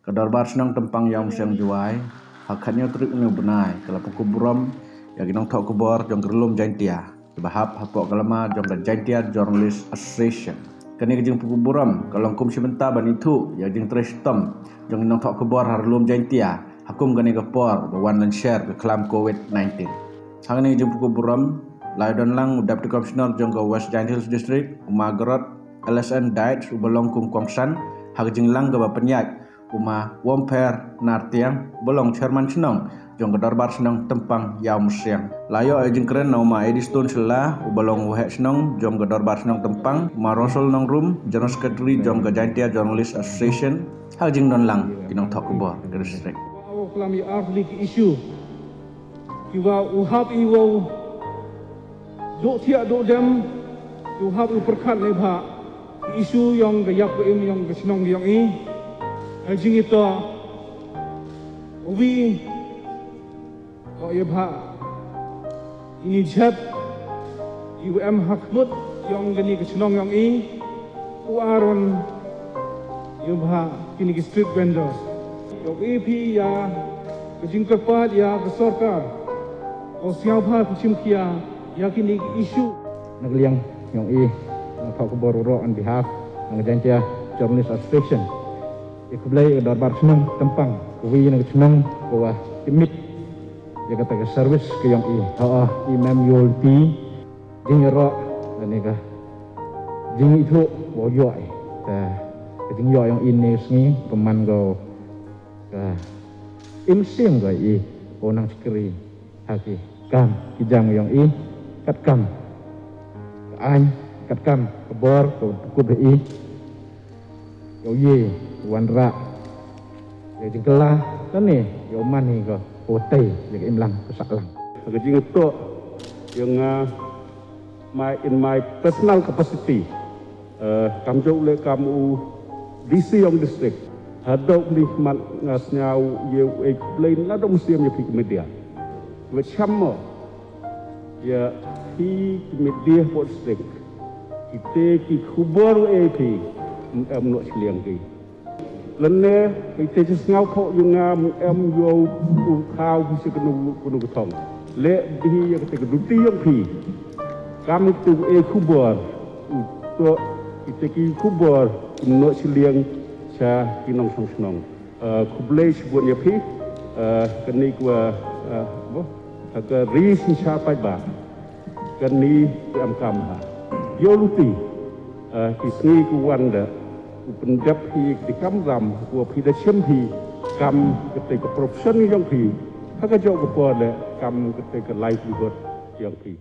Kedorbar senang tempang yang siang juai, haknya trik ni benai, kalau kuburam, ya ginong tok kubor jong gerlum jaintia, bahap hapok kalama jong jaintia Journalist Association. Kani kejeng kuburam, kalau kum sebentar ban itu, ya jeng trestom, jong ginong tok kubor harlum jaintia, hakum kani kepor, bawan dan share ke kelam COVID-19. Hang ni kejeng kuburam, laidon lang Deputy Commissioner jong ke West Giant Hills District, Margaret LSN Diet, ubalong kum Kwangsan, hak jeng lang ke bapenyat, Uma Womper Nartiang bolong Chairman Senong jong kedorbar senong tempang yau musiang layo ajeng keren na uma Edistone sela ubalong wahek senong jong kedorbar senong tempang marosol nong room General Secretary jong ke Jaintia Journalist Association hajeng don lang kinong tok kubor ke district klami arlik issue kiwa uhab iwo do tia do dem uhab uperkat lebha isu yang gayak im yang senong yang i Ajing itu, ubi, kau ya bah, ini jad, UM Hakmut yang gini kesenong yang ini, uaron, ya bah, kini ke street vendor, yang EP ya, kejing kepat ya kesorkar, kau siapa kucing kia, ya kini isu. Nagliang yang ini, nak kau kebororo on behalf, nak Jaintia Journalist Association. Ikublay dorbar senang tempang kuwi nang senang kuwa timit ya kata ke service ke yang imam yulti jing ro ani ka jing itu wo yo ta jing yo yang ini sngi peman go ka imsim go i onang skri haki kam kijang yang i kat kam an kat kam kebor ku be i yo ye Wanra, jadi kelah kan ni, yoman ni ke hotel, jadi imlang kesaklang. Kerja itu yang in my personal capacity, kami le kamu DC yang district, ada ni ngasnya ye explain, ada museum yang pergi media. Macam ya pergi media for district, kita ki kubur AP, menurut seliang ki. Lene kita just ngau kau yang yo kau bisa kenu ketong le di yang kita keduti yang pi kami tu kubur untuk kita ki kubur no siliang cha kinong song kublai sebut ya pi keni kwa ke ris siapa ba keni am kam ha yo luti kisni ku wanda pendap di kamram gua pida chempi kam ketika profesion yang pi haka jauh kepada kam ketika livelihood yang pi